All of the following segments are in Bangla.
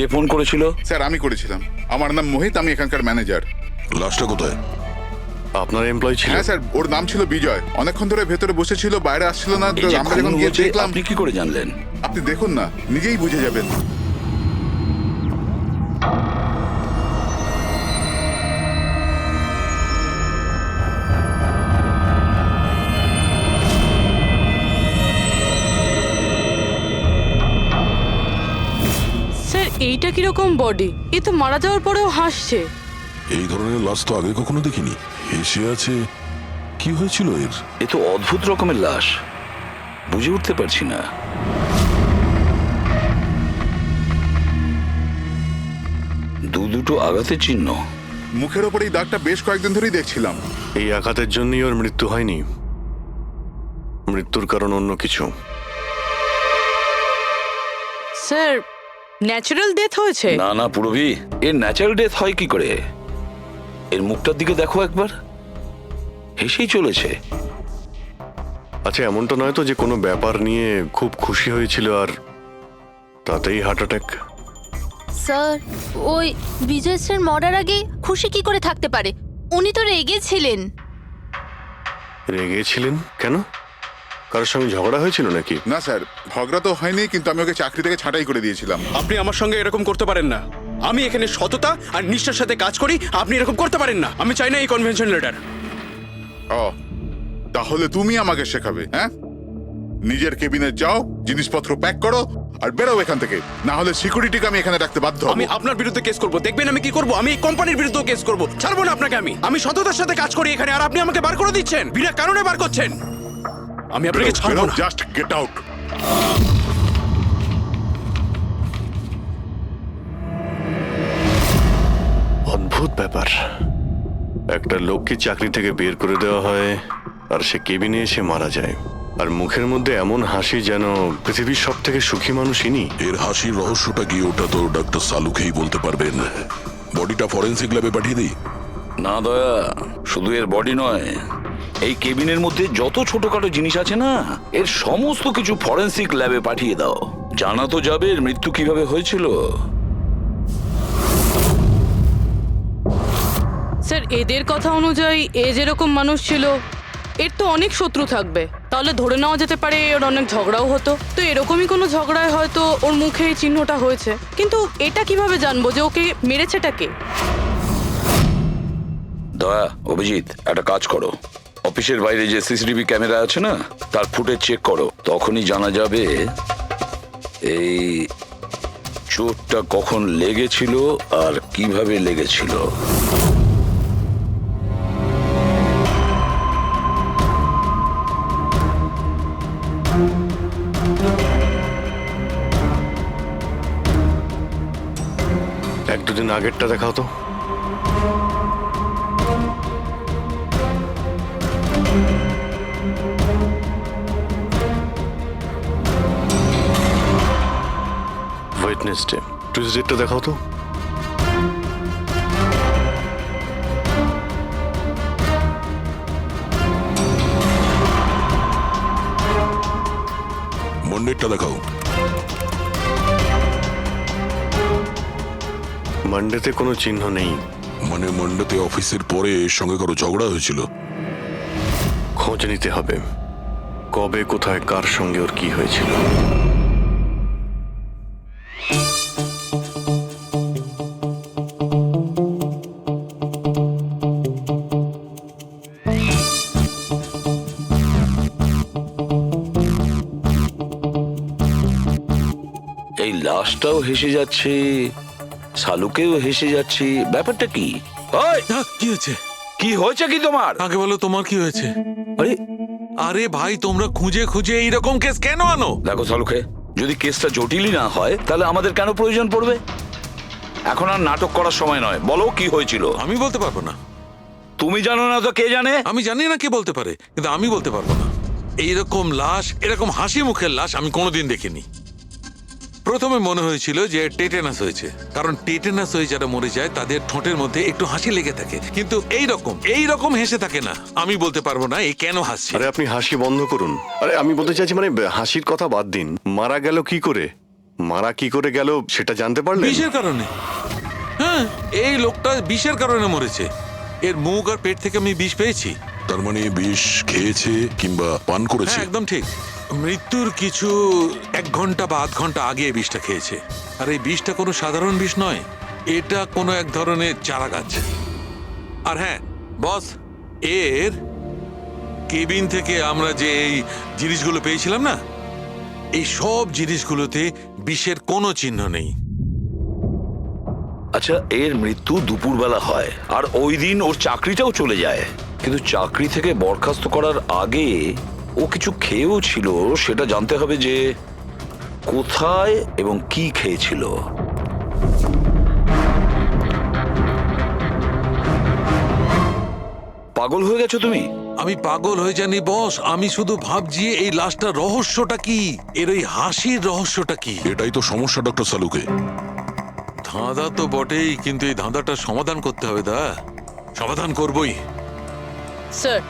কে ফোন করেছিল? স্যার আমি করেছিলাম। আমার নাম মোহিত, আমি এখানকার ম্যানেজার। লাশটা কোথায়? আপনার এমপ্লয়ি ছিল? হ্যাঁ স্যার, ওর নাম ছিল বিজয়। অনেকক্ষণ ধরে ভেতরে বসেছিল, বাইরে আসছিল না। এই যে আমরা খুন যখন গিয়ে হয়েছে, দেখলাম। আপনি কি করে জানলেন? আপনি দেখুন না, নিজেই বুঝে যাবেন। স্যার এইটা কিরকম বডি? এ তো মারা যাওয়ার পরেও হাসছে। এই ধরনের লাশ তো আগে কখনো দেখিনি। হেসে আছে, কি হয়েছিল এর? এ তো অদ্ভুত রকমের লাশ, বুঝে উঠতে পারছি না। দুটো আঘাতের চিহ্ন। মুখের ওপর এই দাগটা বেশ কয়েকদিন ধরেই দেখছিলাম। এই আঘাতের জন্যই ওর মৃত্যু হয়নি, মৃত্যুর কারণ অন্য কিছু। স্যার ন্যাচারাল ডেথ হয়েছে? না না পুরবি, এর ন্যাচারাল ডেথ হয় কি করে? এর মুখটার দিকে দেখো একবার, হেসেই চলেছে। আচ্ছা, এমনটা নয় তো যে কোনো ব্যাপার নিয়ে খুব খুশি হয়েছিল আর তাতেই হার্ট অ্যাটাক? স্যার ওই বিজয় স্যার মরার আগে খুশি কি করে থাকতে পারে? উনি তো রেগেছিলেন। রেগেছিলেন কেন? কারোর সঙ্গে ঝগড়া হয়েছিল নাকি? না স্যার, ঝগড়া তো হয়নি, কিন্তু আমি ওকে চাকরি থেকে ছাঁটাই করে দিয়েছিলাম। আপনি আমার সঙ্গে এরকম করতে পারেন না। আমি এখানে সততা আর নিষ্ঠার সাথে কাজ করি, আপনি এরকম করতে পারেন না। আমি চাই না এই কনভেনশন লেটার। ও, তাহলে তুমি আমাকে শেখাবে? হ্যাঁ, নিজের কেবিনে যাও, জিনিসপত্র প্যাক করো আর বেরো এখান থেকে, না হলে সিকিউরিটিকে আমি এখানে রাখতে বাধ্য হব। আমি আপনার বিরুদ্ধে কেস করব, দেখবেন আমি কি করব। আমি এই কোম্পানির বিরুদ্ধে কেস করব, ছাড়বো না আপনাকে। আমি সততার সাথে কাজ করি এখানে, আর আপনি আমাকে বার করে দিচ্ছেন, বিনা কারণে বার করছেন। আমি আপনাকে ছাড়বো না। Just get out. অদ্ভুত ব্যাপার, একটা লোককে চাকরি থেকে বের করে দেওয়া হয় আর সে কেবিনে এসে মারা যায়, আর মুখের মধ্যে এমন হাসি যেন পৃথিবীর সব থেকে সুখী মানুষ ইনি। এর হাসির রহস্যটা কি, ওটা তো ডাক্তার সালুকেই বলতে পারবেন। বডিটা ফরেন্সিক ল্যাবে পাঠিয়ে দিই? না দয়া, শুধু এর বডি নয়, এই কেবিনের মধ্যে যত ছোটখাটো জিনিস আছে না, এর সমস্ত কিছু ফরেন্সিক ল্যাবে পাঠিয়ে দাও। জানা তো যাবে এর মৃত্যু কিভাবে হয়েছিল। স্যার এদের কথা অনুযায়ী এ যেরকম মানুষ ছিল, এর তো অনেক শত্রু থাকবে। তাহলে ধরে নেওয়া যেতে পারে ওর অনেক ঝগড়াও হতো। তো এরকমই কোনো ঝগড়ায় হয়তো ওর মুখে এই চিহ্নটা হয়েছে। কিন্তু এটা কিভাবে জানবো যে ওকে মেরেছেটা কে? দয়া, অভিজিৎ, একটা কাজ করো, অফিসের বাইরে যে সিসিটিভি ক্যামেরা আছে না, তার ফুটেজ চেক করো। তখনই জানা যাবে এই চোটটা কখন লেগেছিল আর কিভাবে লেগেছিল। এক দুদিন আগেরটা দেখাও তো। ওয়েডনেসডে, টুইসডেটা দেখাও তো। মন্ডেরটা দেখাও। মানডেতে কোনো চিহ্ন নেই। মানে মন্ডেতে অফিসের পরে এর সঙ্গে কারো ঝগড়া হয়েছিল? খোঁজ নিতে হবে, কবে কোথায় কার সঙ্গে ওর কি হয়েছিল। এই লাশটাও হেসে যাচ্ছে, শালুকেও হেসে যাচ্ছে, ব্যাপারটা কি? ওই, কি হয়েছে? কি হয়েছে কি তোমার? আগে বলো তোমার কি হয়েছে? আরে আরে ভাই, তোমরা খুঁজে খুঁজে এইরকম কেস কেন আনো? দেখো শালুকে, যদি কেসটা জটিলই না হয় তাহলে আমাদের কেন প্রয়োজন পড়বে? এখন আর নাটক করার সময় নয়, বলো কি হয়েছিল। আমি বলতে পারবো না। তুমি জানো না তো কে জানে? আমি জানি না কে বলতে পারে, কিন্তু আমি বলতে পারবো না। এইরকম লাশ, এরকম হাসি মুখের লাশ আমি কোনোদিন দেখিনি। প্রথমে মনে হয়েছিল যে টেটেনাস হয়েছে, কারণ টেটেনাস হয়ে যারা মরে যায় তাদের ঠোঁটের মধ্যে একটু হাসি লেগে থাকে, কিন্তু এইরকম হেসে থাকে না। আমি বলতে পারবো না এই কেন হাসছে। আরে আপনি হাসি বন্ধ করুন। আরে আমি বলতে চাইছি, মানে হাসির কথা বাদ দিন, মারা গেল কি করে? মারা কি করে গেল সেটা জানতে পারলেন? বিষের কারণে। হ্যাঁ, এই লোকটা বিষের কারণে মরেছে। এর মুখ আর পেট থেকে আমি বিষ পেয়েছি। তার মানে বিষ খেয়েছে কিংবা পান করেছে? হ্যাঁ, একদম ঠিক। মৃত্যুর কিছু 1 ঘন্টা বা আধ ঘন্টা আগে এই বিষটা খেয়েছে। আর এই বিষটা কোনো সাধারণ বিষ নয়, এটা কোনো এক ধরনের চারা গাছ। আর হ্যাঁ বস, এর কেবিন থেকে আমরা যে এই জিনিসগুলো পেয়েছিলাম না, এই সব জিনিসগুলোতে বিষের কোনো চিহ্ন নেই। আচ্ছা, এর মৃত্যু দুপুরবেলা হয় আর ওই দিন ওর চাকরিটাও চলে যায়, কিন্তু চাকরি থেকে বরখাস্ত করার আগে ও কিছু খেয়েও ছিল। সেটা জানতে হবে যে কোথায় এবং কি খেয়েছিল। পাগল হয়ে গেছো তুমি? আমি পাগল হয়ে জানি বস, আমি শুধু ভাবছি এই লাশটার রহস্যটা কি, এর ওই হাসির রহস্যটা কি। এটাই তো সমস্যা ডক্টর সালুকে। ধাঁধা তো বটেই, কিন্তু এই ধাঁধাটার সমাধান করতে হবে। সমাধান করবই। স্যার,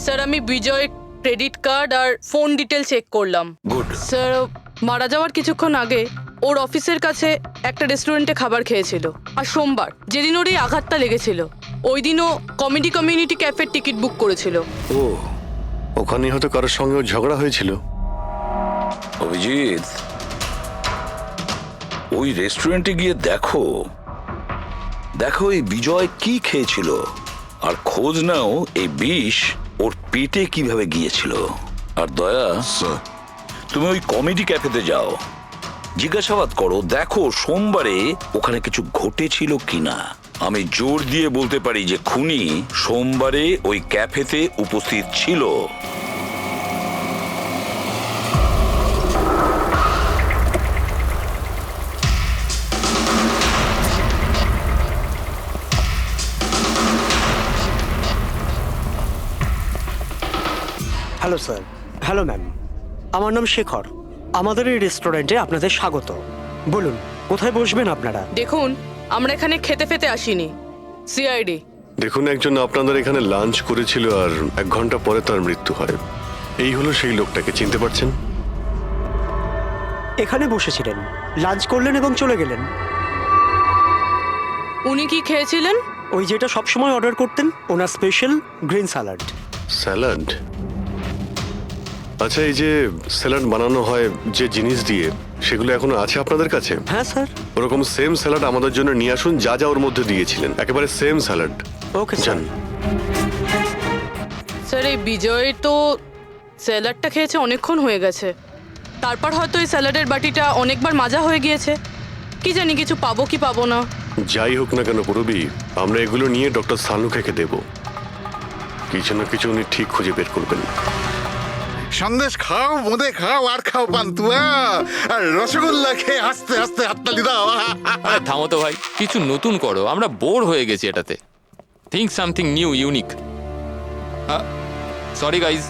স্যার আমি বিজয়ের ক্রেডিট কার্ড আর ফোন ডিটেল চেক করলাম। গুড। স্যার, মারা যাওয়ার কিছুক্ষণ আগে ওর অফিসের কাছে একটা রেস্টুরেন্টে খাবার খেয়েছিল। আর সোমবার, যেদিন ওর এই আঘাতটা লেগেছিল, ওই দিনও কমেডি কমিউনিটি ক্যাফের টিকিট বুক করেছিল। ও ওখানে হয়তো কারোর সঙ্গে ওর ঝগড়া হয়েছিল। অভিজিৎ, ওই রেস্টুরেন্টে গিয়ে দেখো দেখো এই বিজয় কি খেয়েছিল, আর খোঁজ নাও এই বিষ ওর পেটে কিভাবে গিয়েছিল। আর দয়া, স্যার, তুমি ওই কমেডি ক্যাফেতে যাও, জিজ্ঞাসাবাদ করো, দেখো সোমবারে ওখানে কিছু ঘটেছিল কিনা। আমি জোর দিয়ে বলতে পারি যে খুনি সোমবারে ওই ক্যাফেতে উপস্থিত ছিল। Hello sir. হ্যালো ম্যাম, আমার নাম শেখর। আমাদের এই রেস্টুরেন্টে আপনাদের স্বাগত। বলুন কোথায় বসবেন আপনারা? দেখুন, আমরা এখানে খেতে ফেতে আসিনি, সিআইডি। দেখুন, একজন আপনাদের এখানে লাঞ্চ করেছিল আর 1 ঘন্টা পরে তার মৃত্যু হয়। এই হলো সেই লোকটাকে, চিনতে পারছেন? এখানে বসেছিলেন, লাঞ্চ করলেন এবং চলে গেলেন। উনি কি খেয়েছিলেন? ওই যেটা সবসময় অর্ডার করতেন, ওনার স্পেশাল গ্রিন স্যালাড। স্যালাড? আচ্ছা, এই যে স্যালাড বানানো হয় যে জিনিস দিয়ে, সেগুলো এখনো আছে আপনাদের কাছে? হ্যাঁ স্যার। ওরকম সেম স্যালাড আমাদের জন্য নিয়ে আসুন, যা যা ওর মধ্যে দিয়েছিলেন, একেবারে same salad. Okay sir. Sir, এই বিজয় তো স্যালাডটা খেয়েছে অনেকক্ষণ হয়ে গেছে। তারপর হয়তো এই স্যালাডের বাটিটা অনেকবার মাজা হয়ে গিয়েছে। কি জানি কিছু পাবো কি পাবো না। যাই হোক না কেন পুরবি, আমরা এগুলো নিয়ে ডক্টর সালুকে দেব। কিছু না কিছু উনি ঠিক খুঁজে বের করবেন। সন্দেশ খাও, বোঁদে খাও, আর খাও পান্তুয়া, আর রসগোল্লা খেয়ে হাসতে হাসতে হাততালি দাও। আরে থামো তো ভাই, কিছু নতুন করো, আমরা বোর হয়ে গেছি এটাতে। Think something new, unique. Sorry guys,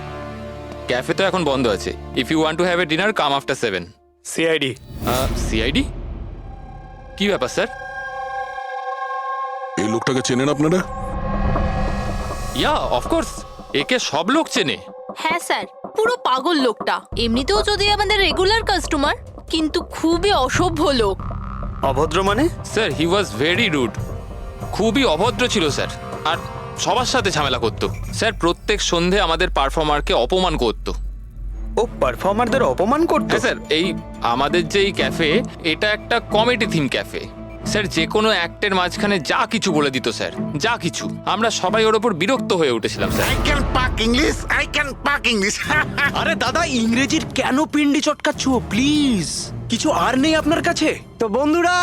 cafe তো এখন বন্ধ আছে। If you want to have a dinner, come after 7। CID. CID? কি ব্যাপার স্যার? এই লোকটাকে চেনেন আপনারা? ইয়া, অফকোর্স, একে সব লোক চেনে। হ্যাঁ স্যার, পুরো পাগল লোকটা। এমনিতেও যদি আমাদের রেগুলার কাস্টমার, কিন্তু খুবই অসভ্য লোক। অভদ্র মানে? Sir, he was very rude. খুবই অভদ্র ছিল স্যার, আর সবার সাথে ঝামেলা করতো। স্যার, প্রত্যেক সন্ধে আমাদের পারফর্মারকে অপমান করতো। ও পারফর্মারদের অপমান করতো? হ্যাঁ স্যার, এই আমাদের যে এই ক্যাফে, এটা একটা কমেডি থিম ক্যাফে। স্যার, যে কোনো অ্যাক্টের মাঝখানে যা কিছু বলে দিত স্যার, যা কিছু। আমরা সবাই ওর ওপর বিরক্ত হয়ে উঠেছিলাম sir. I can pack English, I can pack English. আরে দাদা, ইংরেজির কেন পিন্ডি চটকাচ্ছ? প্লিজ, কিছু আর নেই আপনার কাছে? তো বন্ধুরা,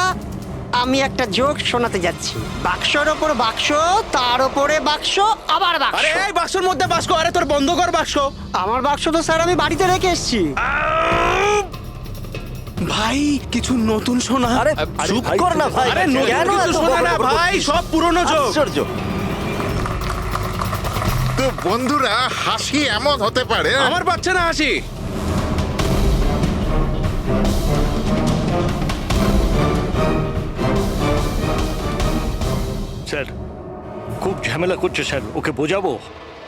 আমি একটা জোক শোনাতে যাচ্ছি। বাক্সর ওপর বাক্স, তার ওপরে বাক্স, আবার বাক্স। আরে এই বাক্সর মধ্যে বাক্স, আরে তোর বন্ধ কর বাক্স। আমার বাক্স তো স্যার আমি বাড়িতে রেখে এসেছি। ভাই, কিছু নতুন শোনা। আরে চুপ কর না ভাই। আরে নতুন কেন কিছু এত শোনা না বকবক ভাই, করছিস? সব পুরনো জোক। আশ্চর্য। তো বন্ধুরা, হাসি এমন হতে পারে। আমার বাচ্চা না হাসি। স্যার খুব ঝামেলা করছে স্যার, ওকে বোঝাবো?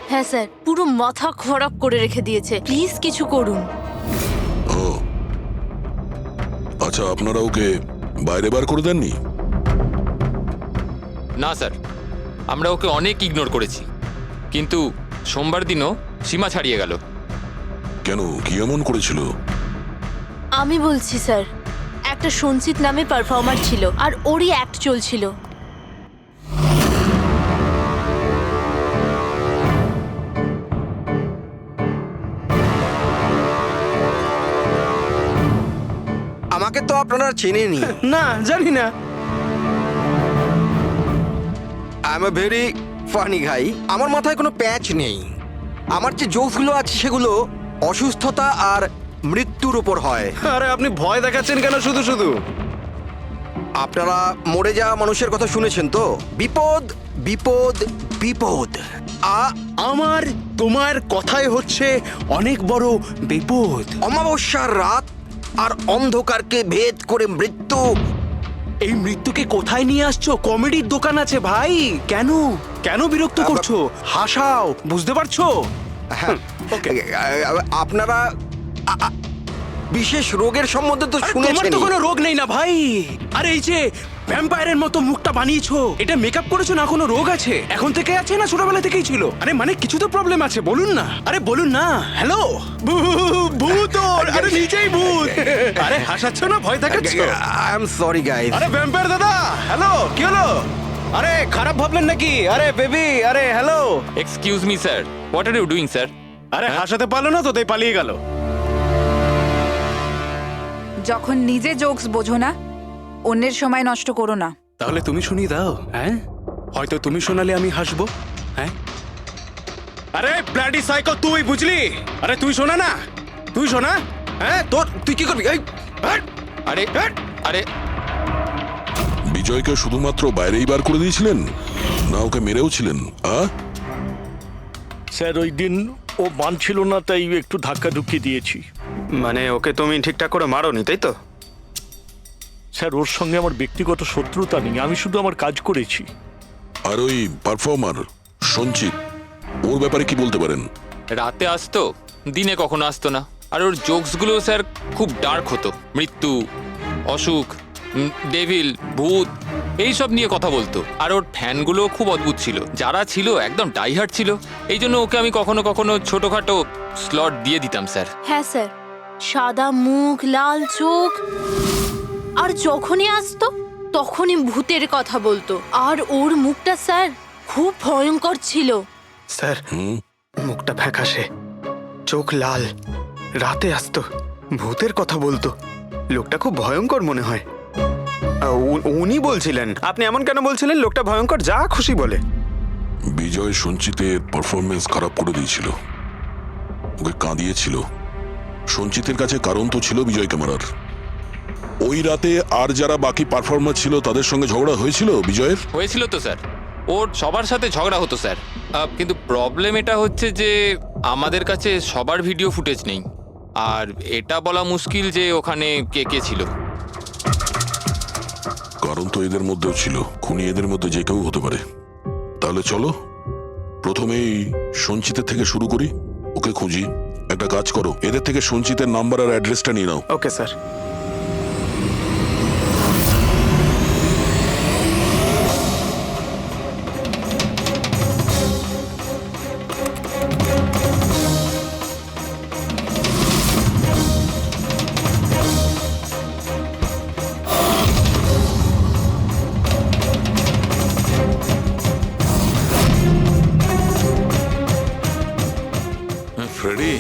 হ্যাঁ স্যার, পুরো মাথা খারাপ করে রেখে দিয়েছে। প্লিজ কিছু করুন। ও আচ্ছা, আপনারা ওকে বাইরে বার করে দেননি? না স্যার, আমরা ওকে অনেক ইগনোর করেছি, কিন্তু সোমবার দিনও সীমা ছাড়িয়ে গেল। কেন, কি এমন করেছিল? আমি বলছি স্যার, একটা সঞ্চিত নামে পারফর্মার ছিল আর ওরই অ্যাক্ট চলছিল। আমাকে তো আপনারা চেনেনি। না, জানি না। I am a very funny guy. আমার মাথায় কোনো প্যাচ নেই। আমার যে জোকসগুলো আছে সেগুলো অসুস্থতা আর মৃত্যুর উপর হয়। আরে আপনি ভয় দেখাচ্ছেন কেন শুধু শুধু? আপনারা মরে যাওয়া মানুষের কথা শুনেছেন তো? বিপদ বিপদ বিপদ। আমার তোমার কথাই হচ্ছে অনেক বড় বিপদ। অমাবস্যার রাত আর অন্ধকারকে ভেদ করে মৃত্যু। এই মৃত্যুকে কোথায় নিয়ে আসছো? কমেডির দোকান আছে ভাই, কেন কেন বিরক্ত করছো? হাসাও, বুঝতে পারছো? হ্যাঁ, আপনারা বিশেষ রোগের সম্বন্ধে তো তোমার শুনেছেন। তো কোনো রোগ নেই না ভাই। আরে এই যে ভ্যাম্পায়ারের মতো মুখটা বানিয়েছো, এটা মেকআপ করেছো না? কোনো রোগ আছে? এখন থেকে আছে না ছোটবেলা থেকেই ছিল? আরে মানে কিছু তো প্রবলেম আছে, বলুন না। আরে বলুন না। হ্যালো, ভূত! আরে নিজেই ভূত। আরে হাসাচ্ছ না, ভয় দেখাচ্ছ? I am sorry guys. আরে ভ্যাম্পায়ার দাদা, হ্যালো, কি হলো? আরে খারাপ ভাবলেন নাকি? আরে বেবি, আরে hello. Excuse me sir, what are you doing sir? আরে হাসাতে পারলো না তো, তাই পালিয়ে গেল। যখন নিজে জোকস বোঝো না, অন্যের সময় নষ্ট করো না। তাহলে তুমি শুনিয়ে দাও। হ্যাঁ, হয়তো তুমি শোনালে আমি হাসবো। হ্যাঁ, আরে ব্লাডি সাইকো, তুই বুঝলি? আরে তুই শোনা না, তুই শোনা। হ্যাঁ, তুই কি করবি? এই, হ্যাট, আরে হ্যাট। আরে বিজয়কে শুধুমাত্র বাইরেই বার করে দিয়েছিলেন, না ওকে মেরেও ছিলেন? স্যার, ওই দিন ও মানছিল না, তাই একটু ধাক্কা ধুক্কি দিয়েছি। মানে ওকে তুমি ঠিকঠাক করে মারোনি, তাই তো? স্যার, ওর সঙ্গে আমার ব্যক্তিগত শত্রুতা নেই, আমি শুধু আমার কাজ করেছি। আর ওই পারফর্মার সঞ্চিত, ওর ব্যাপারে কি বলতে পারেন? রাতে আসতো, দিনে কখনো আসতো না। আর ওর জোকসগুলো স্যার খুব ডার্ক হতো। মৃত্যু, অসুখ, ডেভিল, ভূত, এইসব নিয়ে কথা বলতো। আর ওর ফ্যানগুলো খুব অদ্ভুত ছিল, যারা ছিল একদম ডাইহার্ট ছিল। এই জন্য ওকে আমি কখনো কখনো ছোটখাটো স্লট দিয়ে দিতাম স্যার। হ্যাঁ স্যার, সাদা মুখ, লাল চোখ, আর যখনই আসতো তখনই ভূতের কথা বলতো। আর ওর মুখটা স্যার খুব ভয়ঙ্কর ছিল। স্যার, মুখটা ফ্যাকাশে, চোখ লাল, রাতে আসতো, ভূতের কথা বলতো। লোকটা খুব ভয়ঙ্কর মনে হয়। উনি বলছিলেন? আপনি এমন কেন বলছিলেন? লোকটা ভয়ঙ্কর, যা খুশি বলে। বিজয় সঞ্চিতের পারফরমেন্স খারাপ করে দিয়েছিল, ওকে কাঁদিয়েছিল। সঞ্চিতের কাছে কারণ তো ছিল বিজয়কে মারার। ওই রাতে আর যারা বাকি পারফর্মার ছিল তাদের সঙ্গে ঝগড়া হয়েছিল বিজয়ের? হয়েছিল তো স্যার, ওর সবার সাথে ঝগড়া হতো স্যার। কিন্তু প্রবলেম এটা হচ্ছে যে আমাদের কাছে সবার ভিডিও ফুটেজ নেই, আর এটা বলা মুশকিল যে ওখানে কে কে ছিল। কারণ তো এদের মধ্যেও ছিল, খুনি এদের মধ্যে যে কেউ হতে পারে। তাহলে চলো প্রথমেই সঞ্চিতের থেকে শুরু করি, ওকে খুঁজি। একটা কাজ করো, এদের থেকে সঞ্চিতের নাম্বার আর অ্যাড্রেসটা নিয়ে নাও। Okay sir. ফ্রেডি,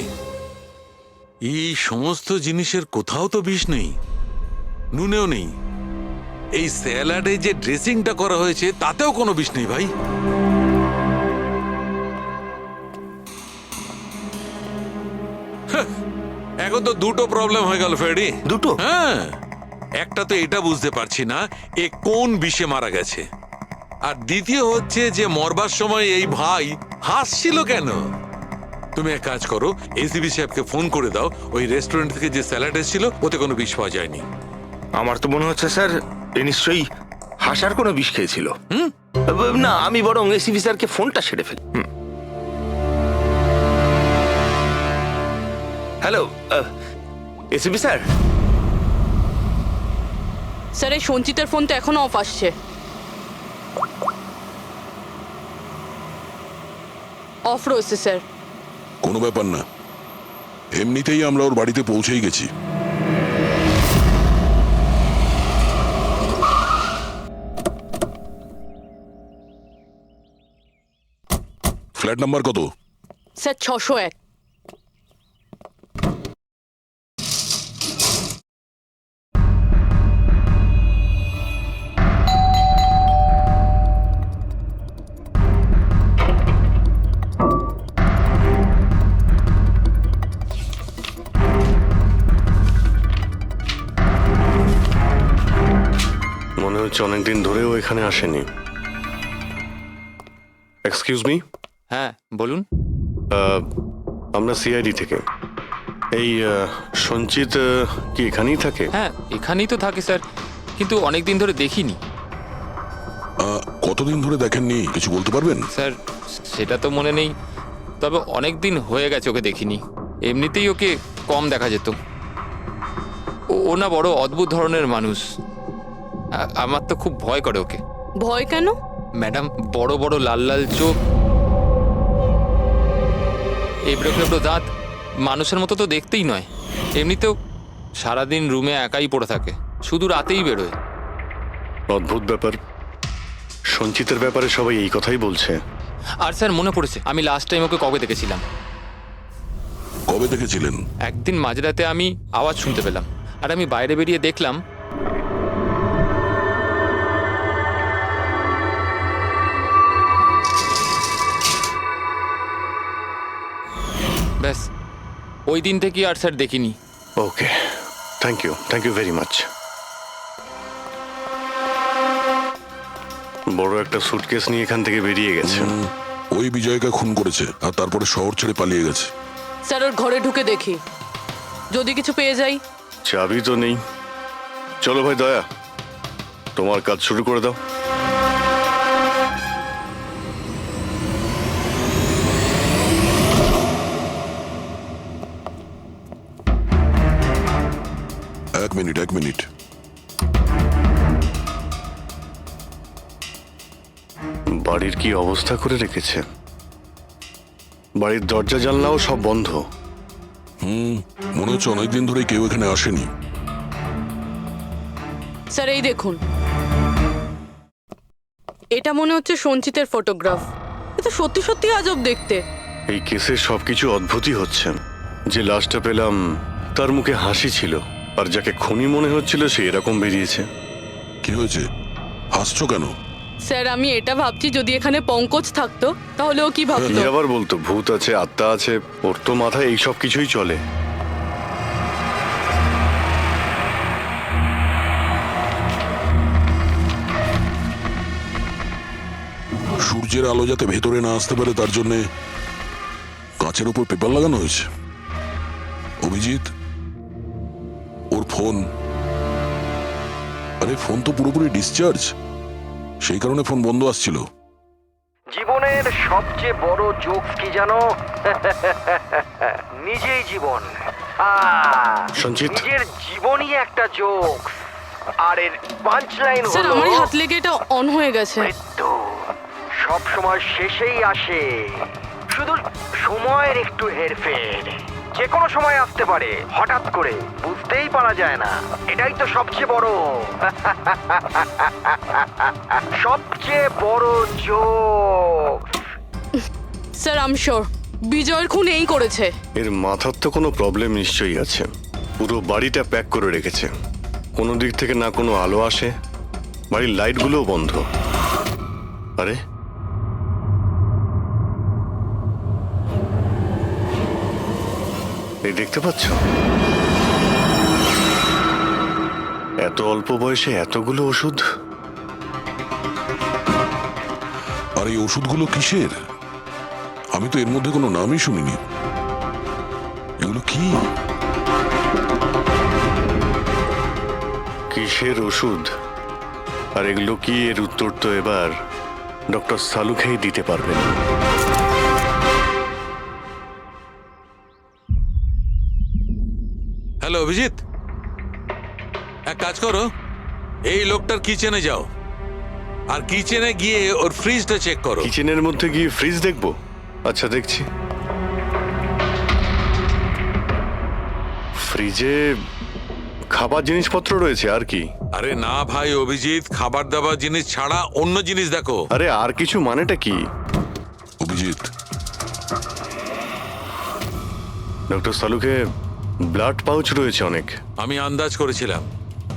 এই সমস্ত জিনিসের কোথাও তো বিষ নেই, নুনেও নেই। এই স্যালাডে যে ড্রেসিংটা করা হয়েছে তাতেও কোনো বিষ নেই ভাই। এখন তো দুটো প্রবলেম হয়ে গেল ফ্রেডি। দুটো? হ্যাঁ, একটা তো এটা বুঝতে পারছি না এ কোন বিষে মারা গেছে, আর দ্বিতীয় হচ্ছে যে মরবার সময় এই ভাই হাসছিল কেন। তুমি এক কাজ করো, এসিবি সাহেবকে ফোন করে দাও, ওই রেস্টুরেন্ট থেকে যে স্যালাড এসেছিল ওতে কোনো বিষ পাওয়া যায়নি। আমার তো মনে হচ্ছে স্যার এ নিশ্চয়ই হাসার কোনো বিষ খেয়েছিল। না, আমি বরং এসিবি স্যারকে ফোনটা ছেড়ে ফেলি। হ্যালো এসিবি স্যার, স্যার এই সঞ্চিতের ফোন তো এখনো অফ আসছে। অফ রয়েছে স্যার। কোনো ব্যাপার না, এমনিতেই আমরা ওর বাড়িতে পৌঁছেই গেছি। ফ্ল্যাট নাম্বার কত? স্যার 601। মনে হচ্ছে অনেকদিন ধরেও এখানে আসেনি। Excuse me. হ্যাঁ বলুন। আমরা সিআইডি থেকে। এই সঞ্চিত কি এখানেই থাকে? হ্যাঁ এখানেই তো থাকে স্যার, কিন্তু অনেক দিন ধরে দেখিনি। কতদিন ধরে দেখেননি কিছু বলতে পারবেন? স্যার সেটা তো মনে নেই, তবে অনেক দিন হয়ে গেছে ওকে দেখিনি। এমনিতেই ওকে কম দেখা যেত। ও না বড় অদ্ভুত ধরনের মানুষ। আমার তো খুব ভয় করে ওকে। ভয় কেন? ম্যাডাম, বড় বড় লাল লাল চোখ, এবড়ো খেবড়ো দাঁত, মানুষের মতো তো দেখতেই নয়। এমনিতেও সারাদিন রুমে একাই পড়ে থাকে, শুধু রাতেই বেরোয়। অদ্ভুত ব্যাপার। সঞ্চিতের ব্যাপারে সবাই এই কথাই বলছে। আর স্যার মনে পড়েছে, আমি লাস্ট টাইম ওকে কবে দেখেছিলাম। কবে দেখেছিলেন? একদিন মাঝরাতে আমি আওয়াজ শুনতে পেলাম, আর আমি বাইরে বেরিয়ে দেখলাম ব্যাস। ওই দিন থেকে আর স্যার দেখিনি। ওকে, থ্যাংক ইউ ভেরি মাচ। বড় একটা সুটকেস নিয়ে এখান থেকে বেরিয়ে গেছে। ওই বিজয়কে খুন করেছে আর তারপরে শহর ছেড়ে পালিয়ে গেছে। স্যার ওর ঘরে ঢুকে দেখি, যদি কিছু পেয়ে যাই। চাবি তো নেই। চলো ভাই দয়া, তোমার কাজ শুরু করে দাও। এক মিনিট। বাড়ির কি অবস্থা করে রেখেছে। বাড়ির দরজা জানলাও সব বন্ধ। মনে হচ্ছে অনেকদিন ধরে কেউ এখানে আসেনি। স্যার এই দেখুন, এটা মনে হচ্ছে সঞ্চিতের ফটোগ্রাফ। এটা সত্যি সত্যি আজব দেখতে। এই কেসের সবকিছু অদ্ভুতই হচ্ছে। যে লাশটা পেলাম তার মুখে হাসি ছিল, আর যাকে খুনি মনে হচ্ছিল সে এরকম বেরিয়েছে। কি হয়েছে, হাসছো কেন? স্যার আমি এটা ভাবছি, যদি এখানে পঙ্কজ থাকতো তাহলে ও কি ভাবতো। কি আবার বলতো, ভূত আছে, আত্মা আছে, ওর তো মাথায় এই সব কিছুই চলে। সূর্যের আলো যাতে ভেতরে না আসতে পারে তার জন্য কাঁচের উপর পেপার লাগানো হয়েছে। অভিজিৎ, ওর ফোন, আরে ফোন তো পুরোপুরি ডিসচার্জ, সেই কারণে ফোন বন্ধ আসছিল। জীবনের সবচেয়ে বড় জোকস কি জানো? নিজেই জীবন। সঞ্চিত, নিজের জীবনই একটা জোক। আর এর পাঞ্চ লাইন স্যার হলো, আমারই হাত লেগে এটা অন হয়ে গেছে। মৃত্যু সব সময় শেষেই আসে, শুধু সময়ের একটু হেরফের। যে কোনো সময় আসতে পারে, হঠাৎ করে, বুঝতেই পারা যায় না। এটাই তো সবচেয়ে বড় সবচেয়ে বড় joke. Sir I am sure বিজয়ের খুন এই করেছে। এর মাথার তো কোনো প্রবলেম নিশ্চয়ই আছে। পুরো বাড়িটা প্যাক করে রেখেছে, কোনো দিক থেকে না কোনো আলো আসে, বাড়ির লাইটগুলোও বন্ধ। আরে এই দেখতে পাচ্ছ, এত অল্প বয়সে এতগুলো ওষুধ। আর এই ওষুধগুলো কিসের? আমি তো এর মধ্যে কোনো নামই শুনিনি। এগুলো কি? কিসের ওষুধ আর এগুলো কি, এর উত্তর তো এবার ডক্টর সালুখেই দিতে পারবেন। হ্যালো অভিজিৎ, এক কাজ করো, এই লোকটার কিচেনে যাও, আর কিচেনে গিয়ে ওর ফ্রিজটা চেক করো। কিচেনের মধ্যে গিয়ে ফ্রিজ দেখবো? আচ্ছা, দেখছি। ফ্রিজে খাবার জিনিসপত্র রয়েছে, আর কি? আরে না ভাই অভিজিৎ, খাবার দাবার জিনিস ছাড়া অন্য জিনিস দেখো। আরে আর কিছু মানেটা কি? অভিজিৎ, ডক্টর সালুকে ব্লাড পাউচ রয়েছে অনেক। আমি আন্দাজ করেছিলাম।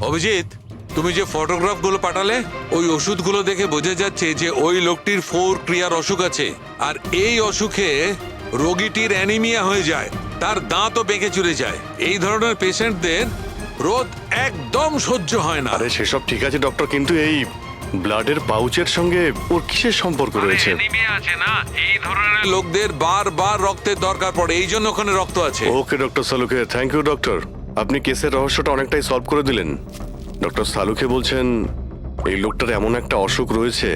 অভিজিৎ, তুমি যে ফটোগ্রাফগুলো পাঠালে, ওই ওষুধগুলো দেখে বোঝা যাচ্ছে যে ওই লোকটির 4 ক্রিয়ার অসুখ আছে, আর এই অসুখে রোগীটির অ্যানিমিয়া হয়ে যায়, তার দাঁতও বেঁকে চলে যায়। এই ধরনের পেশেন্টদের রোদ একদম সহ্য হয় না। আরে সেসব ঠিক আছে ডক্টর, কিন্তু এই ব্লাডের পাউচের সঙ্গে ওর কিসের সম্পর্ক রয়েছে? অ্যানিমিয়া আছে না, এই ধরনের লোকদের বারবার রক্তের দরকার পড়ে, এই জন্য ওখানে রক্ত আছে। ওকে ডক্টর সালুকে, থ্যাংক ইউ ডক্টর। আপনি কেসের রহস্যটা অনেকটাই সলভ করে দিলেন। ডক্টর সালুকে বলছেন এই লোকটার এমন একটা অসুখ রয়েছে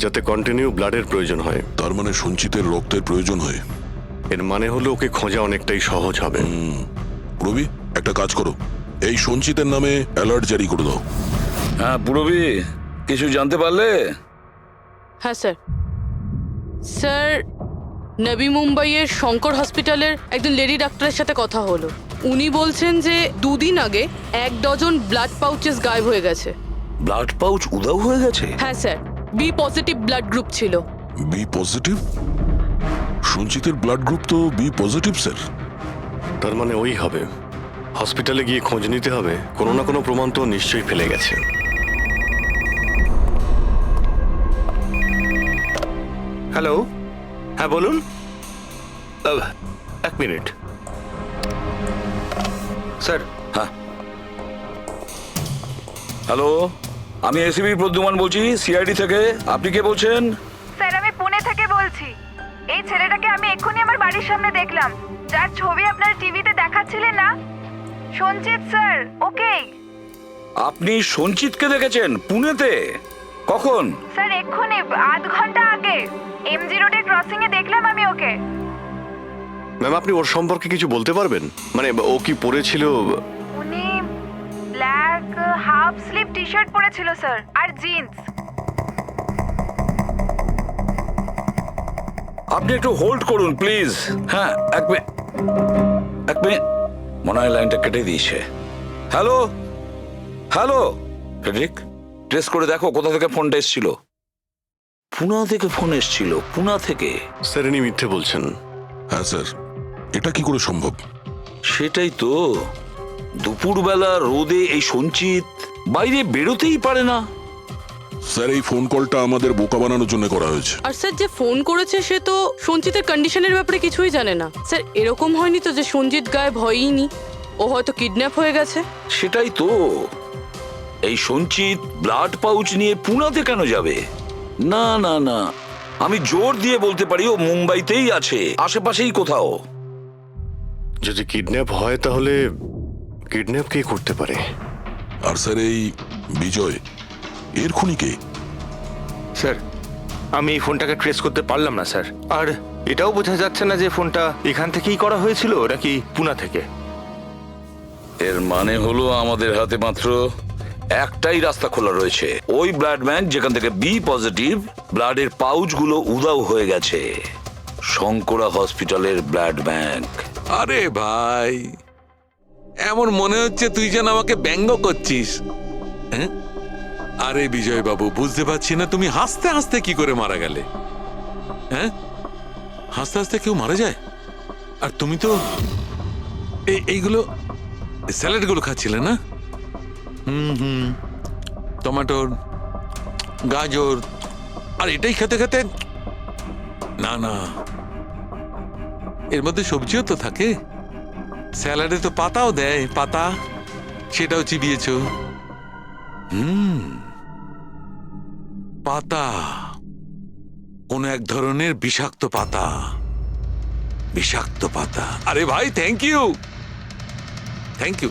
যাতে কন্টিনিউ ব্লাডের প্রয়োজন হয়। তার মানে সঞ্চিতের রক্তের প্রয়োজন হয়। এর মানে হলো ওকে খোঁজা অনেকটাই সহজ হবে। রবি, একটা কাজ করো, এই সঞ্চিতের নামে অ্যালার্ট জারি করে দাও। হ্যাঁ পুরবি, কিছু জানতে পারলে? হ্যাঁ স্যার। স্যার, নবী মুম্বাইয়ের শঙ্কর হসপিটালের একজন লেডি ডাক্তারের সাথে কথা হলো। উনি বলছেন যে 2 দিন আগে 1 ডজন ব্লাড পাউচেস গায়েব হয়ে গেছে। ব্লাড পাউচ উধাও হয়ে গেছে? হ্যাঁ sir, B positive blood group ছিল। B positive? সঞ্চিতের ব্লাড গ্রুপ তো বি পজিটিভ স্যার। তার মানে ওই হবে। হসপিটালে গিয়ে খোঁজ নিতে হবে, কোনো না কোনো প্রমাণ তো নিশ্চয়ই ফেলে গেছে। হ্যালো, হ্যাঁ বলুন। 1 মিনিট স্যার। হ্যাঁ, হ্যালো, আমি এসিবি প্রদ্যুমান বলছি, সিআইডি থেকে। আপনি কে বলছেন? স্যার, আমি পুনে থেকে বলছি। এই ছেলেটাকে আমি এক্ষুনি আমার বাড়ির সামনে দেখলাম, যার ছবি আপনার টিভিতে দেখাচ্ছিলেন না, সঞ্চিত স্যার। ওকে আপনি সঞ্চিতকে দেখেছেন পুনেতে? কখন? স্যার, এক্ষুনি 1/2 ঘন্টা আগে এমজি রোডে ক্রসিং এ দেখলাম আমি ওকে। ম্যাম, আপনি ওর সম্পর্কে কিছু বলতে পারবেন? মানে ও কি পরেছিল? উনি black half sleeve T shirt পরেছিল স্যার, আর জিন্স। আপনি একটু হোল্ড করুন প্লিজ। হ্যাঁ, এক মিনিট, মনে হয় লাইনটা কেটে দিয়েছে। হ্যালো হ্যালো ফ্রেডরিক, ট্রেস করে দেখো কোথা থেকে ফোনটা এসেছিল। পুনা থেকে ফোন এসেছিল, পুনা থেকে। স্যার, ইনি মিথ্যে বলছেন। হ্যাঁ স্যার, এটা কি করে সম্ভব? সেটাই তো, দুপুরবেলা রোদে এই সঞ্চিত বাইরে বেরোতেই পারে না। স্যার, এই ফোন কলটা আমাদের বোকা বানানোর জন্য করা হয়েছে। আর স্যার, যে ফোন করেছে সে তো সঞ্জিতের কন্ডিশনের ব্যাপারে কিছুই জানে না। স্যার, এরকম হয়নি তো যে সঞ্জিত গায়েব হয়ইনি, ও হয়তো কিডন্যাপ হয়ে গেছে। সেটাই তো, এই সঞ্চিত ব্লাড পাউচ নিয়ে পুনাতে কেন যাবে? না না না, আমি জোর দিয়ে বলতে পারি ও মুম্বাইতেই আছে, আশেপাশেই কোথাও। যদি কিডন্যাপ হয় তাহলে কিডন্যাপ কে করতে পারে? আর স্যার, এই বিজয়, এর খুনি কে? স্যার, আমি এই ফোনটাকে ট্রেস করতে পারলাম না স্যার। আর এটাও বোঝা যাচ্ছে না যে ফোনটা এখান থেকেই করা হয়েছিল নাকি পুনা থেকে। এর মানে হলো আমাদের হাতে মাত্র একটাই রাস্তা খোলা রয়েছে, ওই ব্লাড ব্যাংক যেখান থেকে বি পজিটিভ ব্লাডের পাউচগুলো উধাও হয়ে গেছে, শঙ্করা হসপিটালের ব্লাড ব্যাংক। আরে ভাই, এমন মনে হচ্ছে তুই যেন আমাকে ব্যঙ্গ করছিস। হ্যাঁ? আরে বিজয় বাবু, বুঝতে পারছি না তুমি হাসতে হাসতে কি করে মারা গেলে। হ্যাঁ, হাসতে হাসতে কেউ মারা যায়? আর তুমি তো এইগুলো স্যালাড গুলো খাচ্ছিলে না? টমেটোর, গাজর, আর এটাই খেতে খেতে। না না, এর মধ্যে সবজিও তো থাকে, স্যালাডে তো পাতাও দেয়, পাতা, সেটাও চিবিয়েছ। পাতা, কোন এক ধরনের বিষাক্ত পাতা, বিষাক্ত পাতা। আরে ভাই, থ্যাংক ইউ, থ্যাংক ইউ।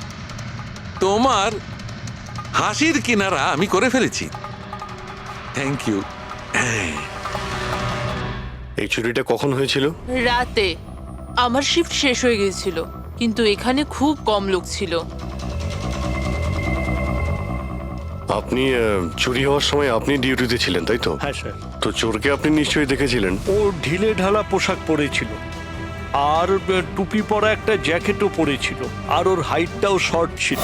তোমার হাসির কিনারা আমি করে ফেলেছি, থ্যাংক ইউ। এই চুরিটা কখন হয়েছিল? রাতে। আমার শিফট শেষ হয়ে গিয়েছিল, কিন্তু এখানে খুব কম লোক ছিল। আপনি চুরি হওয়ার সময় আপনি ডিউটিতে ছিলেন তাই তো? হ্যাঁ স্যার। তো চোরকে আপনি নিশ্চয়ই দেখেছিলেন। ও ঢিলে ঢালা পোশাক পরেছিল, আর টুপি পরা একটা জ্যাকেটও পরেছিল, আর ওর হাইটটাও শর্ট ছিল।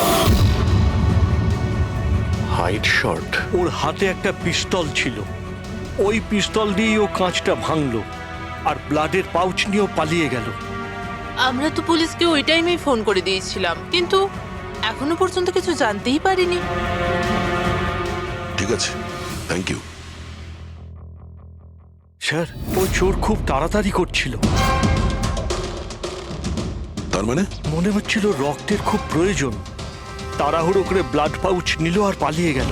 Height short? ওর হাতে একটা পিস্তল ছিল, ওই পিস্তল দিয়েই ও কাঁচটা ভাঙলো, আর ব্লাডের পাউচ নিয়েও পালিয়ে গেল। আমরা তো পুলিশকে ওই টাইমেই ফোন করে দিয়েছিলাম, কিন্তু এখনো পর্যন্ত কিছু জানতেই পারিনি। ঠিক আছে, থ্যাংক ইউ। স্যার, ও চোর খুব তাড়াতাড়ি করছিল। তার মানে? মনে হচ্ছিল রক্তের খুব প্রয়োজন, তাড়াহুড়ো করে ব্লাড পাউচ নিল আর পালিয়ে গেল।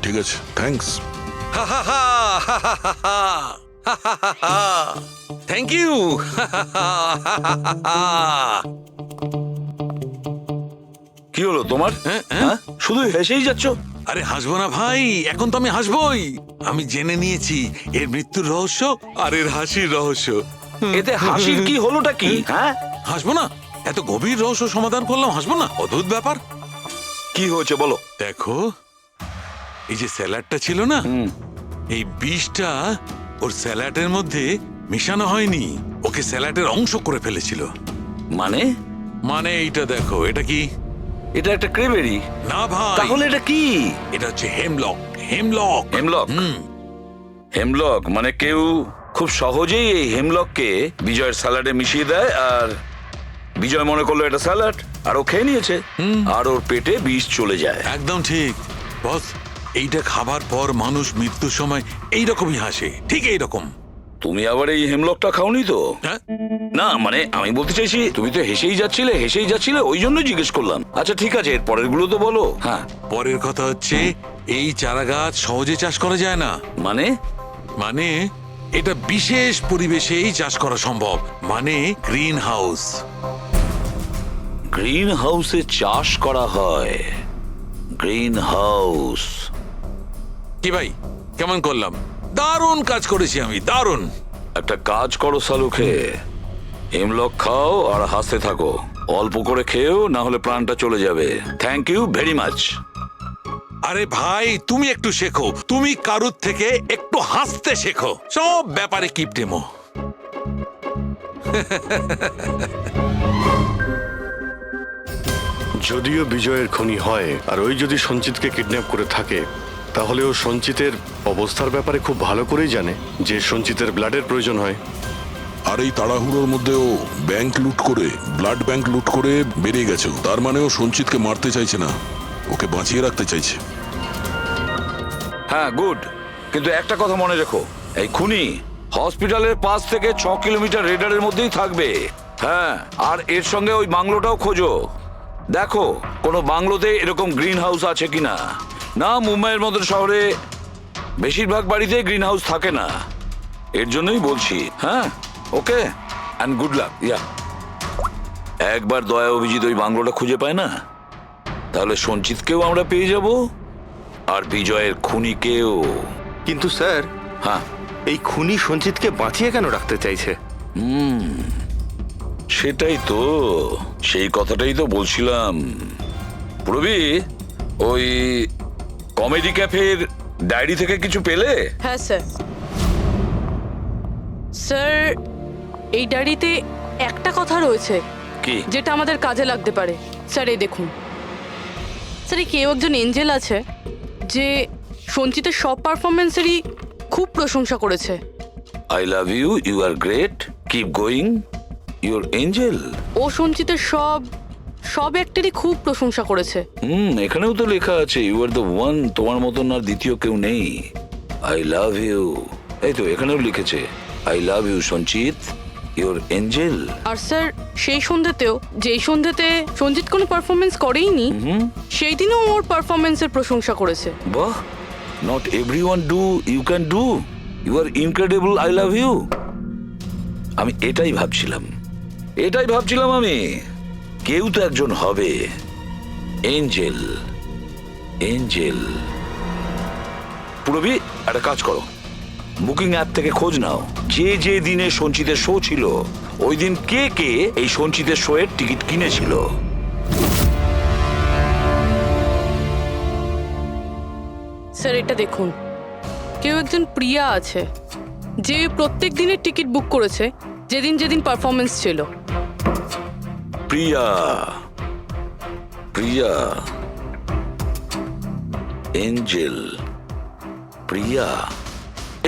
ঠিক আছে, থ্যাঙ্কস। Thank you. কি হলো তোমার? হ্যাঁ, শুধু হেসেই যাচ্ছ। আরে হাসবো না ভাই, এখন তো আমি হাসবোই। আমি জেনে নিয়েছি এর মৃত্যুর রহস্য আর এর হাসির রহস্য। এতে হাসির কি হলোটা কি? হ্যাঁ, হাসবো না? এত গভীর রহস্য সমাধান করলাম, হাসবো না? অদ্ভুত ব্যাপার। কি হয়েছে বলো। দেখো, এই যে স্যালাডটা ছিল না, এই বিষটা ওর স্যালাডের মধ্যে মিশানো হয়নি, ওকে স্যালাডের অংশ করে ফেলেছিল। মানে? মানে এইটা দেখো, এটা কি? এটা একটা ক্রেবেরি। না ভাই। তাহলে এটা কি? এটা হচ্ছে হেমলক। হেমলক। হেমলক? হেমলক মানে কেউ খুব সহজেই এই হেমলককে বিজয়ের স্যালাডে মিশিয়ে দেয়, আর বিজয় মনে করলো এটা স্যালাড, আর ও খেয়ে নিয়েছে, আর ওর পেটে বিষ চলে যায়। একদম ঠিক বস। এইটা খাবার পর মানুষ মৃত্যুর সময় এইরকমই হাসে, ঠিক এইরকম। তুমি আবার এই হেমলকটা খাওনি তো? হ্যাঁ? না মানে আমি বলতে চাইছি, তুমি তো হেসেই যাচ্ছিলে, ওই জন্য জিজ্ঞেস করলাম। আচ্ছা ঠিক আছে, এর পরের গুলো তো বলো। হ্যাঁ, পরের কথা হচ্ছে এই চারা গাছ সহজে চাষ করা যায় না। মানে? মানে এটা বিশেষ পরিবেশেই চাষ করা সম্ভব, মানে গ্রিন হাউস। গ্রিন হাউসে চাষ করা হয়? Green house? কি ভাই, কেমন করলাম? দারুণ কাজ করেছি আমি, দারুণ। একটা কাজ করো সালুকে, হেমলক খাও আর হাসতে থাকো। অল্প করে খেয়েও, না হলে প্রাণটা চলে যাবে। Thank you very much. আরে ভাই, তুমি একটু শেখো, তুমি কারুর থেকে একটু হাসতে শেখো। সব ব্যাপারে কিপটেমো। যদিও বিজয়ের খুনি হয়, আর ওই যদি সঞ্চিতকে কিডন্যাপ করে থাকে, তাহলে ও সঞ্চিতের অবস্থার ব্যাপারে খুব ভালো করেই জানে যে সঞ্চিতের ব্লাডের প্রয়োজন হয়। আর এই তাড়াহুড়োর মধ্যেও ব্যাংক লুট করে, ব্লাড ব্যাংক লুট করে বেরিয়ে গেছে। তার মানে ও সঞ্চিতকে মারতে চাইছে না, ওকে বাঁচিয়ে রাখতে চাইছে। হ্যাঁ, গুড। কিন্তু একটা কথা মনে রেখো, এই খুনি হসপিটালের 5 থেকে 6 কিলোমিটার রেডারের মধ্যেই থাকবে। হ্যাঁ, আর এর সঙ্গে ওই বাংলোটাও খোঁজো। দেখো কোনো বাংলোতে এরকম গ্রিন হাউস আছে কিনা। না, মুম্বাইয়ের মতো শহরে বেশিরভাগ বাড়িতে গ্রিন হাউস থাকে না, এর জন্যই বলছি। হ্যাঁ, ওকে, অ্যান্ড গুড লাক। ইয়া, একবার দয়া অভিজিৎ ওই বাংলোটা খুঁজে পায় না, তাহলে সঞ্চিতকেও আমরা পেয়ে যাব, আর বিজয়ের খুনিকেও। কিন্তু স্যার, হ্যাঁ, এই খুনি সঞ্চিতকে বাঁচিয়ে কেন রাখতে চাইছে? সেটাই তো, সেই কথাটাই তো বলছিলাম। প্রবি, ওই কমেডি ক্যাফের ডায়েরি থেকে কিছু পেলে? হ্যাঁ স্যার। স্যার, এই ডায়েরিতে একটা কথা রয়েছে কি? যেটা আমাদের কাজে লাগতে পারে। স্যার এই দেখুন। স্যার, এই কেউ একজন এঞ্জেল আছে যে সঞ্চিতের সব পারফরমেন্সেরই খুব প্রশংসা করেছে। I love you, you are great, keep going, your angel. ও সঞ্চিতের সব অ্যাক্টেরই খুব প্রশংসা করেছে। এখানেও তো লেখা আছে, ইউ আর দ্য ওয়ান, তোমার মতন আর দ্বিতীয় কেউ নেই। আই লাভ ইউ, এই তো এখানেও লিখেছে, আই লাভ ইউ সঞ্চিত, ইউর এঞ্জেল। আর স্যার, সেই সন্ধ্যেতেও, যেই সন্ধ্যেতে সঞ্জিত কোনো পারফরমেন্স করেইনি, সেই দিনও ওর পারফরমেন্সের প্রশংসা করেছে। বাহ, not everyone do, you can do, you are incredible, I love you. আমি এটাই ভাবছিলাম আমি, কেউ তো একজন হবে এঞ্জেল। পুরবি, একটা কাজ করো, বুকিং অ্যাপ থেকে খোঁজ নাও যে যে দিনে সঞ্চিতের শো ছিল ওই দিন কে কে এই সঞ্চিতের শো এর টিকিট কিনেছিল। স্যার এটা দেখুন, কেউ একজন প্রিয়া আছে যে প্রত্যেক দিনের টিকিট বুক করেছে যেদিন যেদিন পারফরমেন্স ছিল। প্রিয়া, প্রিয়া, এঞ্জেল, প্রিয়া।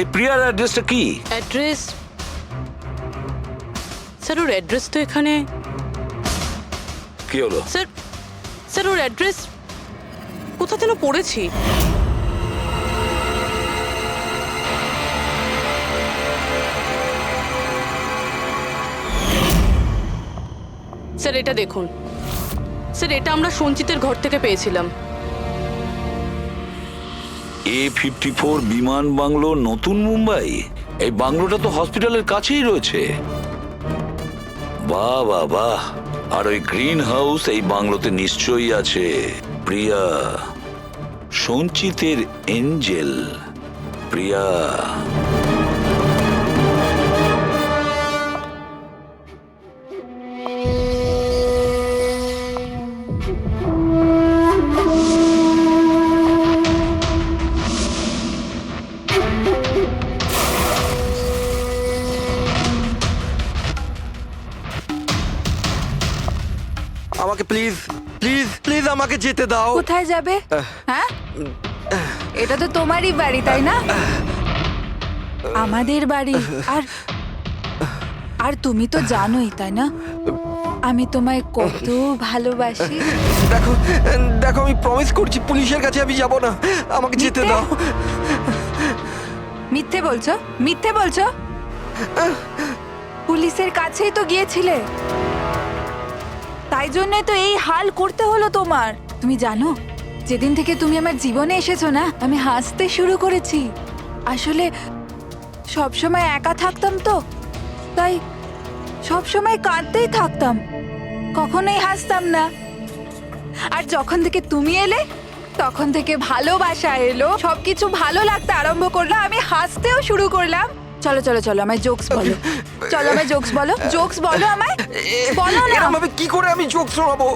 এই প্রিয়ার অ্যাড্রেসটা কি? অ্যাড্রেস স্যার, ওর অ্যাড্রেস তো এখানে। কি হলো? স্যার স্যার ওর অ্যাড্রেস কোথা যেন পড়েছি। স্যার এটা দেখুন, স্যার এটা আমরা সঞ্চিতের ঘর থেকে পেয়েছিলাম। A54 বিমান বাংলো, নতুন মুম্বাই। এই বাংলোটা তো হসপিটালের কাছেই রয়েছে। বাহ বাহ বাহ। আর ওই গ্রিন হাউস এই বাংলোতে নিশ্চয়ই আছে। প্রিয়া, সঞ্চিতের এঞ্জেল, প্রিয়া। আমাকে প্লিজ প্লিজ প্লিজ আমাকে যেতে দাও। কোথায় যাবে? হ্যাঁ, এটা তো তোমারই বাড়ি তাই না? আমাদের বাড়ি। আর আর তুমি তো জানোই তাই না আমি তোমায় কত ভালোবাসি। দেখো দেখো, আমি প্রমিস করছি পুলিশের কাছে আমি যাব না, আমাকে যেতে দাও। মিথ্যে বলছো, মিথ্যে বলছো। পুলিশের কাছেই তো গিয়েছিলে, তাই জন্য তো এই হাল করতে হলো তোমার। তুমি জানো, যেদিন থেকে তুমি আমার জীবনে এসেছো না, আমি হাসতে শুরু করেছি। আসলে সবসময় একা থাকতাম তো, তাই সবসময় কাঁদতেই থাকতাম, কখনোই হাসতাম না। আর যখন থেকে তুমি এলে, তখন থেকে ভালোবাসা এলো, সবকিছু ভালো লাগতে আরম্ভ করলো, আমি হাসতেও শুরু করলাম। চলো চলো চলো, আমায় জোকস বলো। চলো আমায় জোকস বলো, জোকস বলো আমায়, বলো না। এরকম ভাবে কি করে আমি জোক শোনাবো?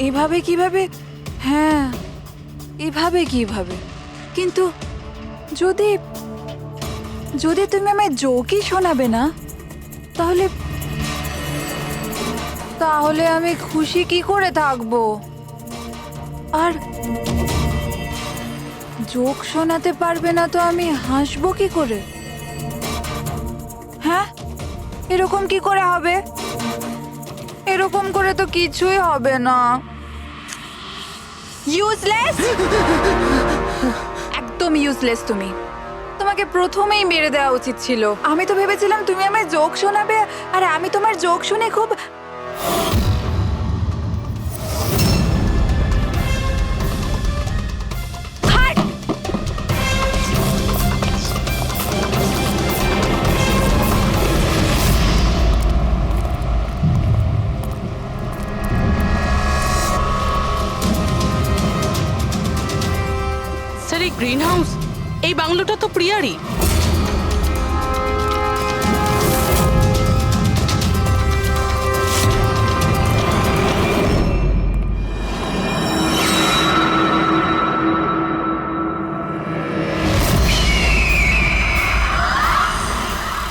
এভাবে কিভাবে? হ্যাঁ, এভাবে কিভাবে? কিন্তু যদি যদি তুমি আমায় জোকই শোনাবে না, তাহলে তাহলে আমি খুশি কি করে থাকবো? আর জোক শোনাতে পারবে না তো আমি হাসবো কি করে? হ্যাঁ, এরকম কি করে হবে? এরকম করে তো কিছুই হবে না। ইউজলেস, একদম ইউজলেস তুমি। তোমাকে প্রথমেই মেরে দেওয়া উচিত ছিল। আমি তো ভেবেছিলাম তুমি আমায় জোক শোনাবে, আর আমি তোমার জোক শুনে খুব স্যার এই গ্রিন হাউস, এই বাংলোটা তো প্রিয়ারই।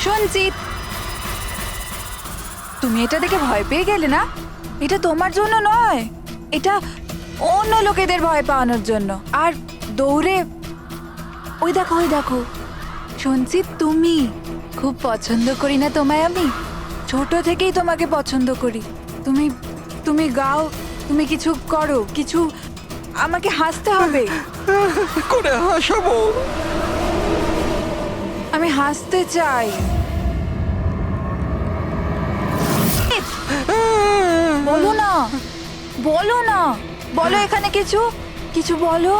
সঞ্চিত, তুমি এটা দেখে ভয় পেয়ে গেলে না? এটা তোমার জন্য নয়, এটা অন্য লোকেদের ভয় পাওয়ানোর জন্য। আর দৌড়ে ওই দেখো, ওই দেখো সঞ্চিত, তুমি খুব পছন্দ করি না তোমায় আমি? ছোট থেকেই তোমাকে পছন্দ করি। তুমি তুমি গাও, তুমি কিছু করো, কিছু আমাকে হাসতে হবে। করে হাসাবো? আমি হাসতে চাই। বলো না, বলো না, বলো এখানে কিছু কিছু বলো।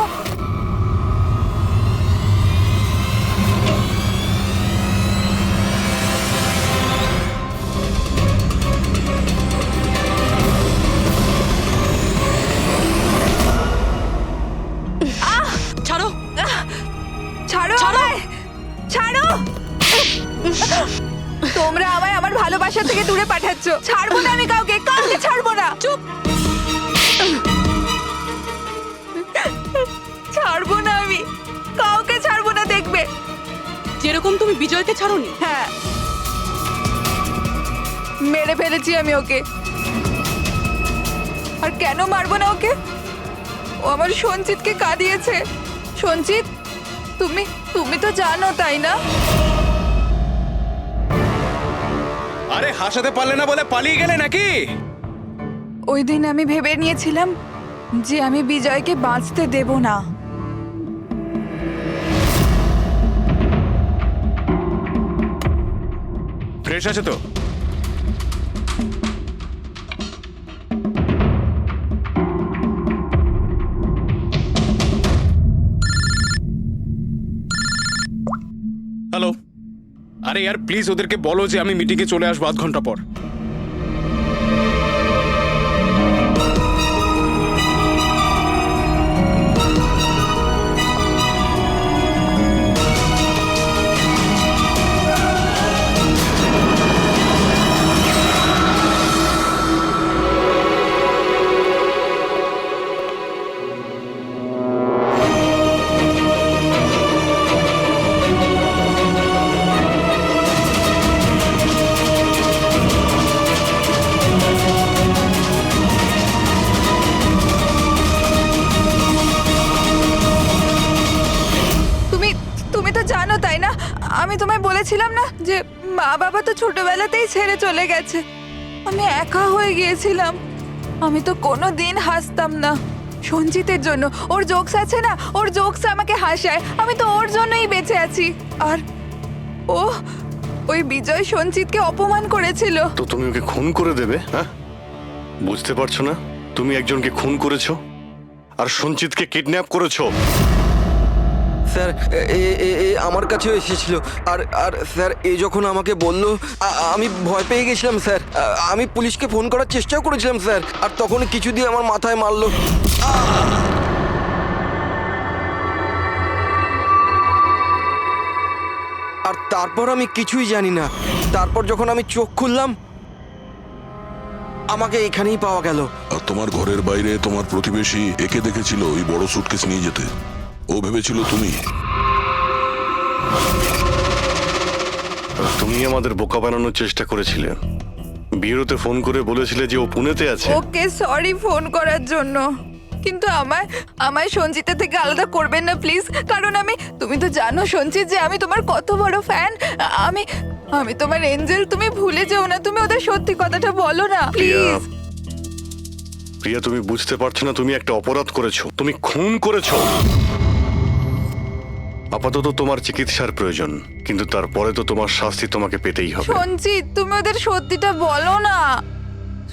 ছাড়ো, ছাড়ো আমায়। বাসা থেকে দূরে পাঠাচ্ছ। ছাড়বো না আমি কাউকে, কাউকে ছাড়বো না। চুপ। ছাড়বো না আমি, কাউকে ছাড়বো না, দেখবে। যেরকম তুমি বিজয়কে ছাড়োনি। হ্যাঁ, মেরে ফেলেছি আমি ওকে। আর কেন মারবো না ওকে? ও আমার সঞ্চিতকে কাঁদিয়েছে। সঞ্চিত, তুমি তো জানো, তাই না? আরে হাসাতে পারলে না বলে পালিয়ে গেলে নাকি? ওই দিন আমি ভেবে নিয়েছিলাম যে আমি বিজয়কে বাঁচতে দেব না। ফ্রেশ আছে তো? হ্যালো। আরে यार প্লিজ ওদেরকে বলো যে আমি মিটিংয়ে চলে আসবো আধ ঘন্টা পর। তুমি তো জানো, তাই না? আমি তোমায় বলেছিলাম না যে মা বাবা তো ছোটবেলাতেই ছেড়ে চলে গেছে। আমি একা হয়ে গিয়েছিলাম। আমি তো কোনো দিন হাসতাম না সঞ্জিতের জন্য। ওর জোকস আছে না, ওর জোকস আমাকে হাসায়। আমি তো ওর জন্যই বেঁচে আছি। আর ওই বিজয় সঞ্জিতকে অপমান করেছিল। তো তুমি ওকে খুন করে দেবে? হ্যাঁ, বুঝতে পারছো না? তুমি একজনকে খুন করেছো আর সঞ্চিতকে কিডন্যাপ করেছো। স্যার আমার কাছেও এসেছিল। আর স্যার যখন আমাকে বলল আমি ভয় পেয়ে গেছিলাম স্যার। আমি পুলিশকে ফোন করার চেষ্টাও করেছিলাম স্যার। আর তখন কিছু দিয়ে আমার মাথায় মারলো। আর তারপর আমি কিছুই জানি না। তারপর যখন আমি চোখ খুললাম আমাকে এখানেই পাওয়া গেল। আর তোমার ঘরের বাইরে তোমার প্রতিবেশী একে দেখেছিল ওই বড় সুটকেস নিয়ে যেতে। ও ভেবেছিল তুমি। তুমি আমাদের বোকা বানানোর চেষ্টা করেছিলে। বিয়েতে ফোন করে বলেছিলে যে ও পুনেতে আছে। ওকে সরি ফোন করার জন্য, কিন্তু আমায় সঞ্জিতা থেকে আলাদা করবেন না প্লিজ। কারণ তুমি তো জানো সঞ্জিত যে আমি তোমার কত বড় ফ্যান। আমি তোমার এঞ্জেল। তুমি ভুলে যেও না। তুমি ওদের সত্যি কথাটা বলো না প্লিজ। প্রিয়া, তুমি বুঝতে পারছো না? তুমি একটা অপরাধ করেছো। তুমি খুন করেছো। আপাতত তোমার চিকিৎসার প্রয়োজন, কিন্তু তারপরে তো তোমার শাস্তি তোমাকে পেতেই হবে। সঞ্জিত, তুমি ওদের সত্যিটা বলো না।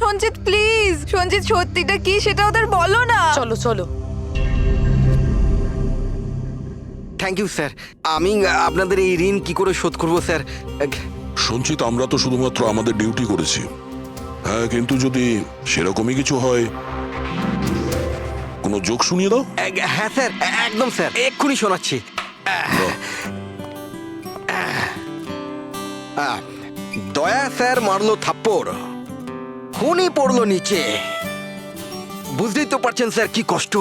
সঞ্জিত প্লিজ। সঞ্জিত, সত্যিটা কি সেটা ওদের বলো না। চলো চলো। Thank you sir. আমি আপনাদের এই ঋণ কি করে শোধ করব স্যার? সঞ্চিত, আমরা তো শুধুমাত্র আমাদের ডিউটি করেছি। হ্যাঁ, কিন্তু যদি সেরকমই কিছু হয়, কোনো জোক শুনিয়ে দাও। হ্যাঁ স্যার, একদম স্যার, এক্ষুনি শোনাচ্ছি। দয়া স্যার মারলো থাপ্পড়, খুনি পড়লো নিচে। বুঝতেই তো পারছেন স্যার কি কষ্ট।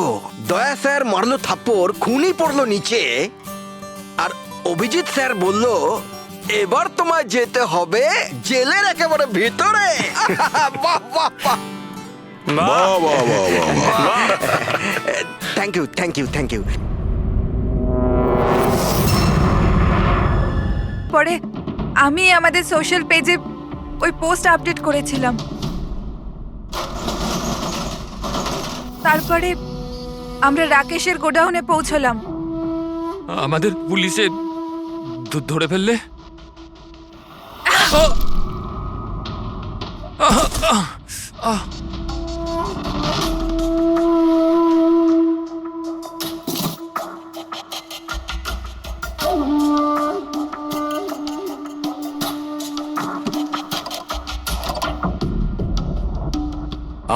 দয়া স্যার মারলো থাপ্পড়, খুনি পড়লো নিচে। আর অভিজিৎ স্যার বলল এবার তোমায় যেতে হবে জেলের একেবারে ভিতরে। বাহ বাহ বাহ। বাহ বাহ বাহ বাহ। Thank you thank you thank you. পরে আমি আমাদের সোশ্যাল পেজে ওই পোস্ট আপডেট করেছিলাম। তারপরে আমরা রাকেশের গোডাউনে পৌঁছলাম। আমাদের পুলিশে ধরে ফেললে?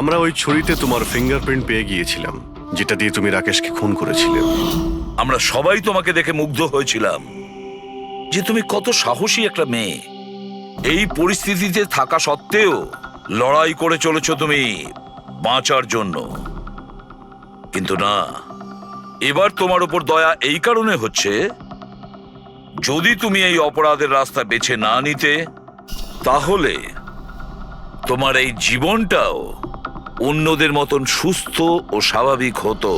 আমরা ওই ছুরিতে তোমার ফিঙ্গারপ্রিন্ট পেয়ে গিয়েছিলাম, যেটা দিয়ে তুমি রাকেশকে খুন করেছিলে। আমরা সবাই তোমাকে দেখে মুগ্ধ হয়েছিলাম যে তুমি কত সাহসী একটা মেয়ে। এই পরিস্থিতিতে থাকা সত্ত্বেও লড়াই করে চলেছ তুমি বাঁচার জন্য। কিন্তু না, এবার তোমার উপর দয়া এই কারণে হচ্ছে, যদি তুমি এই অপরাধের রাস্তা বেছে না নিতে, তাহলে তোমার এই জীবনটাও অন্যদের মতন সুস্থ ও স্বাভাবিক হতো।